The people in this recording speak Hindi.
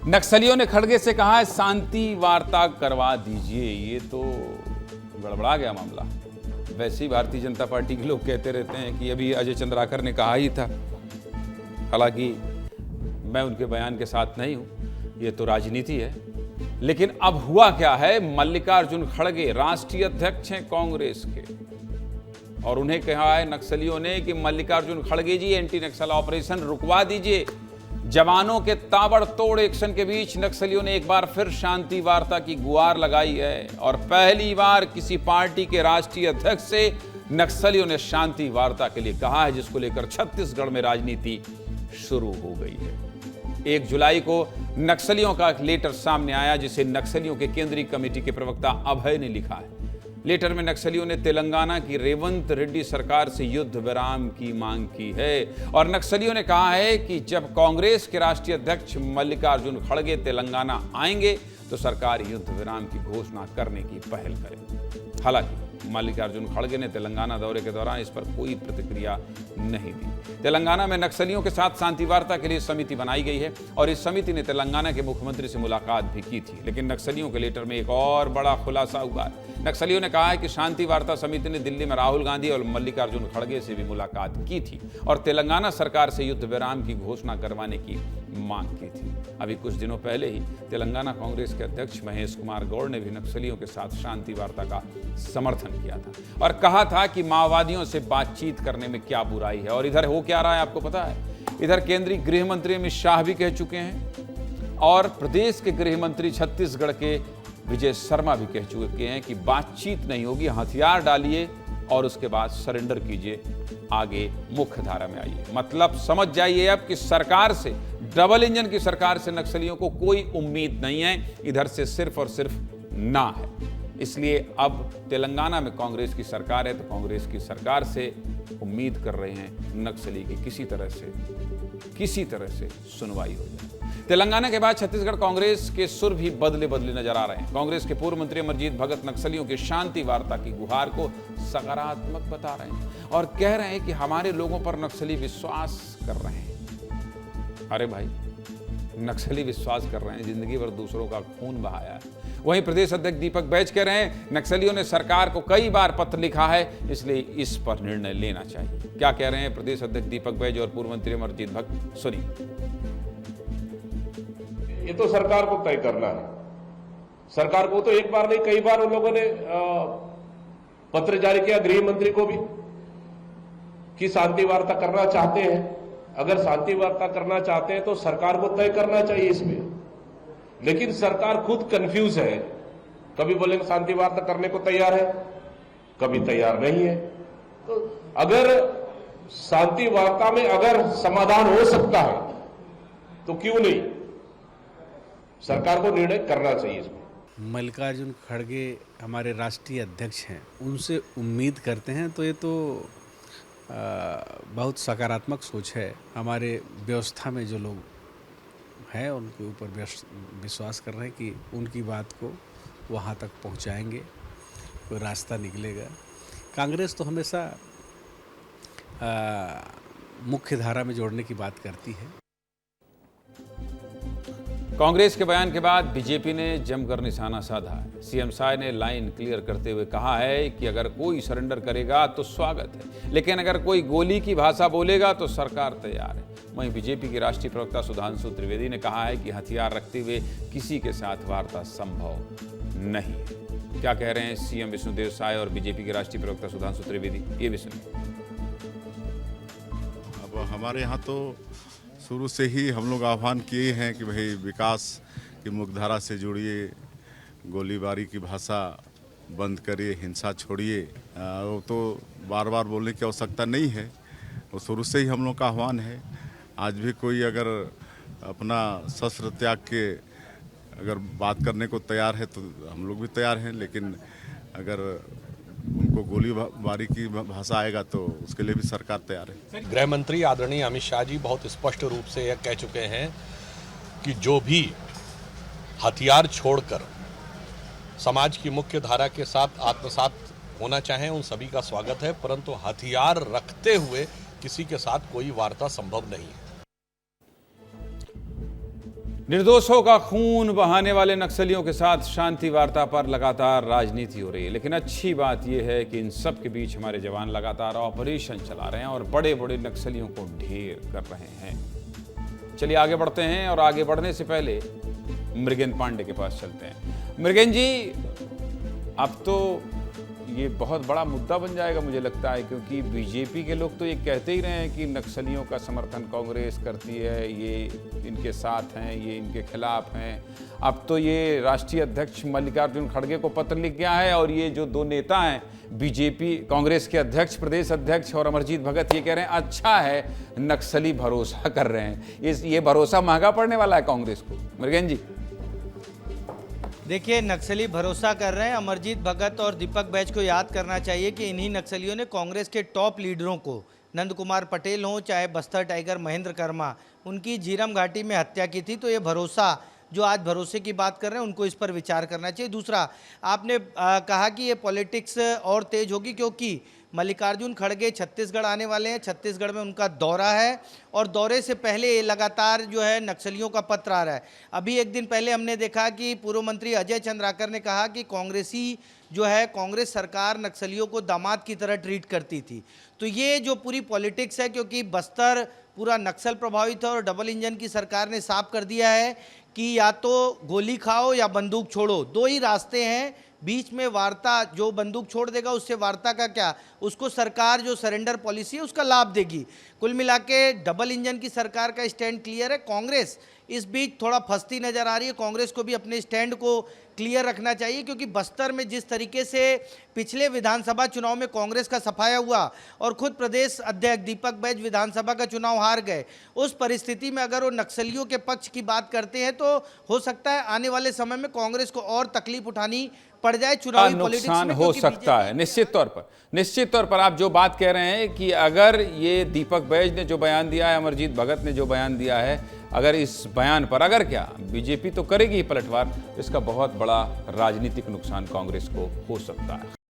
नक्सलियों ने खड़गे से कहा है शांति वार्ता करवा दीजिए। ये तो गड़बड़ा गया मामला। वैसे ही भारतीय जनता पार्टी के लोग कहते रहते हैं कि अभी अजय चंद्राकर ने कहा ही था। हालांकि मैं उनके बयान के साथ नहीं हूं, ये तो राजनीति है। लेकिन अब हुआ क्या है, मल्लिकार्जुन खड़गे राष्ट्रीय अध्यक्ष हैं कांग्रेस के, और उन्हें कहा है नक्सलियों ने कि मल्लिकार्जुन खड़गे जी एंटी नक्सल ऑपरेशन रुकवा दीजिए। जवानों के ताबड़तोड़ एक्शन के बीच नक्सलियों ने एक बार फिर शांति वार्ता की गुहार लगाई है, और पहली बार किसी पार्टी के राष्ट्रीय अध्यक्ष से नक्सलियों ने शांति वार्ता के लिए कहा है, जिसको लेकर छत्तीसगढ़ में राजनीति शुरू हो गई है। 1 जुलाई को नक्सलियों का एक लेटर सामने आया, जिसे नक्सलियों के केंद्रीय कमेटी के प्रवक्ता अभय ने लिखा है। लेटर में नक्सलियों ने तेलंगाना की रेवंत रेड्डी सरकार से युद्ध विराम की मांग की है, और नक्सलियों ने कहा है कि जब कांग्रेस के राष्ट्रीय अध्यक्ष मल्लिकार्जुन खड़गे तेलंगाना आएंगे तो सरकार युद्ध विराम की घोषणा करने की पहल करे। हालांकि मल्लिकार्जुन खड़गे ने तेलंगाना दौरे के दौरान इस पर कोई प्रतिक्रिया नहीं दी। तेलंगाना में नक्सलियों के साथ शांति वार्ता के लिए समिति बनाई गई है, और इस समिति ने तेलंगाना के मुख्यमंत्री से मुलाकात भी की थी। लेकिन नक्सलियों के लेटर में एक और बड़ा खुलासा हुआ है। नक्सलियों ने कहा है कि शांति वार्ता समिति ने दिल्ली में राहुल गांधी और मल्लिकार्जुन खड़गे से भी मुलाकात की थी, और तेलंगाना सरकार से युद्ध विराम की घोषणा करवाने की मांग की थी। अभी कुछ दिनों पहले ही तेलंगाना कांग्रेस के अध्यक्ष महेश कुमार गौड़ ने भी नक्सलियों के साथ शांति वार्ता का समर्थन किया था, और कहा था कि माओवादियों से बातचीत करने में क्या बुराई है। और इधर हो क्या रहा है आपको पता है? इधर केंद्रीय गृह मंत्री अमित शाह भी कह चुके हैं, और प्रदेश के गृह मंत्री छत्तीसगढ़ के विजय शर्मा भी कह चुके हैं कि बातचीत नहीं होगी, हथियार डालिए और उसके बाद सरेंडर कीजिए, आगे मुख्य धारा में आइए। मतलब समझ जाइए अब कि सरकार से, डबल इंजन की सरकार से नक्सलियों को कोई उम्मीद नहीं है, इधर से सिर्फ और सिर्फ ना है। इसलिए अब तेलंगाना में कांग्रेस की सरकार है, तो कांग्रेस की सरकार से उम्मीद कर रहे हैं नक्सली की किसी तरह से सुनवाई हो जाए। तेलंगाना के बाद छत्तीसगढ़ कांग्रेस के सुर भी बदले नजर आ रहे हैं। कांग्रेस के पूर्व मंत्री अमरजीत भगत नक्सलियों की शांति वार्ता की गुहार को सकारात्मक बता रहे हैं, और कह रहे हैं कि हमारे लोगों पर नक्सली विश्वास कर रहे हैं। अरे भाई, नक्सली विश्वास कर रहे हैं, जिंदगी भर दूसरों का खून बहाया है। वहीं प्रदेश अध्यक्ष दीपक बैज कह रहे हैं नक्सलियों ने सरकार को कई बार पत्र लिखा है, इसलिए इस पर निर्णय लेना चाहिए। क्या कह रहे हैं प्रदेश अध्यक्ष दीपक बैज और पूर्व मंत्री अमरजीत भगत, सुनिए। ये तो सरकार को तय करना है। सरकार को तो एक बार नहीं, कई बार उन लोगों ने पत्र जारी किया गृह मंत्री को भी कि शांति वार्ता करना चाहते हैं। अगर शांति वार्ता करना चाहते हैं तो सरकार को तय करना चाहिए इसमें। लेकिन सरकार खुद कंफ्यूज है, कभी बोलेंगे शांति वार्ता करने को तैयार है, कभी तैयार नहीं है। तो अगर शांति वार्ता में अगर समाधान हो सकता है तो क्यों नहीं, सरकार को निर्णय करना चाहिए इसमें। मल्लिकार्जुन खड़गे हमारे राष्ट्रीय अध्यक्ष हैं, उनसे उम्मीद करते हैं, तो ये तो बहुत सकारात्मक सोच है। हमारे व्यवस्था में जो लोग हैं उनके ऊपर विश्वास कर रहे हैं कि उनकी बात को वहाँ तक पहुँचाएंगे, कोई रास्ता निकलेगा। कांग्रेस तो हमेशा मुख्य धारा में जोड़ने की बात करती है। कांग्रेस के बयान के बाद बीजेपी ने जमकर निशाना साधा है। सीएम शाह ने लाइन क्लियर करते हुए कहा है कि अगर कोई सरेंडर करेगा तो स्वागत है, लेकिन अगर कोई गोली की भाषा बोलेगा तो सरकार तैयार है। वहीं बीजेपी की राष्ट्रीय प्रवक्ता सुधांशु त्रिवेदी ने कहा है कि हथियार रखते हुए किसी के साथ वार्ता संभव नहीं है। क्या कह रहे हैं सीएम विष्णुदेव साय और बीजेपी के राष्ट्रीय प्रवक्ता सुधांशु त्रिवेदी, ये भी सुनिए। अब हमारे यहाँ तो शुरू से ही हम लोग आह्वान किए हैं कि भाई विकास की मुख्यधारा से जुड़िए, गोलीबारी की भाषा बंद करिए, हिंसा छोड़िए। वो तो बार बार बोलने की आवश्यकता नहीं है, वो शुरू से ही हम लोग का आह्वान है। आज भी कोई अगर अपना शस्त्र त्याग के अगर बात करने को तैयार है तो हम लोग भी तैयार हैं, लेकिन अगर उनको गोलीबारी की भाषा आएगा तो उसके लिए भी सरकार तैयार है। गृह मंत्री आदरणीय अमित शाह जी बहुत स्पष्ट रूप से यह कह चुके हैं कि जो भी हथियार छोड़कर समाज की मुख्य धारा के साथ आत्मसात होना चाहें उन सभी का स्वागत है, परंतु हथियार रखते हुए किसी के साथ कोई वार्ता संभव नहीं है। निर्दोषों का खून बहाने वाले नक्सलियों के साथ शांति वार्ता पर लगातार राजनीति हो रही है, लेकिन अच्छी बात यह है कि इन सब के बीच हमारे जवान लगातार ऑपरेशन चला रहे हैं और बड़े बड़े नक्सलियों को ढेर कर रहे हैं। चलिए आगे बढ़ते हैं और आगे बढ़ने से पहले मृगेंद्र पांडे के पास चलते हैं। मृगेंद्र जी, अब तो ये बहुत बड़ा मुद्दा बन जाएगा मुझे लगता है, क्योंकि बीजेपी के लोग तो ये कहते ही रहे हैं कि नक्सलियों का समर्थन कांग्रेस करती है, ये इनके साथ हैं, ये इनके खिलाफ हैं। अब तो ये राष्ट्रीय अध्यक्ष मल्लिकार्जुन खड़गे को पत्र लिख गया है और ये जो दो नेता हैं बीजेपी कांग्रेस के अध्यक्ष, प्रदेश अध्यक्ष और अमरजीत भगत, ये कह रहे हैं अच्छा है नक्सली भरोसा कर रहे हैं। ये भरोसा महंगा पड़ने वाला है कांग्रेस को। मृगेंद्र जी, देखिए, नक्सली भरोसा कर रहे हैं। अमरजीत भगत और दीपक बैज को याद करना चाहिए कि इन्हीं नक्सलियों ने कांग्रेस के टॉप लीडरों को, नंद कुमार पटेल हों चाहे बस्तर टाइगर महेंद्र कर्मा, उनकी झीरम घाटी में हत्या की थी। तो ये भरोसा, जो आज भरोसे की बात कर रहे हैं, उनको इस पर विचार करना चाहिए। दूसरा, आपने कहा कि ये पॉलिटिक्स और तेज होगी क्योंकि मल्लिकार्जुन खड़गे छत्तीसगढ़ आने वाले हैं। छत्तीसगढ़ में उनका दौरा है और दौरे से पहले लगातार जो है नक्सलियों का पत्र आ रहा है। अभी एक दिन पहले हमने देखा कि पूर्व मंत्री अजय चंद्राकर ने कहा कि कांग्रेसी जो है, कांग्रेस सरकार नक्सलियों को दामाद की तरह ट्रीट करती थी। तो ये जो पूरी पॉलिटिक्स है, क्योंकि बस्तर पूरा नक्सल प्रभावित है और डबल इंजन की सरकार ने साफ कर दिया है कि या तो गोली खाओ या बंदूक छोड़ो, दो ही रास्ते हैं। बीच में वार्ता, जो बंदूक छोड़ देगा उससे वार्ता का क्या, उसको सरकार जो सरेंडर पॉलिसी है उसका लाभ देगी। कुल मिला के डबल इंजन की सरकार का स्टैंड क्लियर है। कांग्रेस इस बीच थोड़ा फंसती नजर आ रही है। कांग्रेस को भी अपने स्टैंड को क्लियर रखना चाहिए, क्योंकि बस्तर में जिस तरीके से पिछले विधानसभा चुनाव में कांग्रेस का सफाया हुआ और खुद प्रदेश अध्यक्ष दीपक बैज विधानसभा का चुनाव हार गए, उस परिस्थिति में अगर वो नक्सलियों के पक्ष की बात करते हैं तो हो सकता है आने वाले समय में कांग्रेस को और तकलीफ उठानी पड़ जाए चुनावी पॉलिटिक्स में। नुकसान हो सकता है निश्चित तौर पर आप जो बात कह रहे हैं कि अगर ये दीपक बैज ने जो बयान दिया है, अमरजीत भगत ने जो बयान दिया है, अगर इस बयान पर अगर क्या बीजेपी तो करेगी ही पलटवार, इसका बहुत बड़ा राजनीतिक नुकसान कांग्रेस को हो सकता है।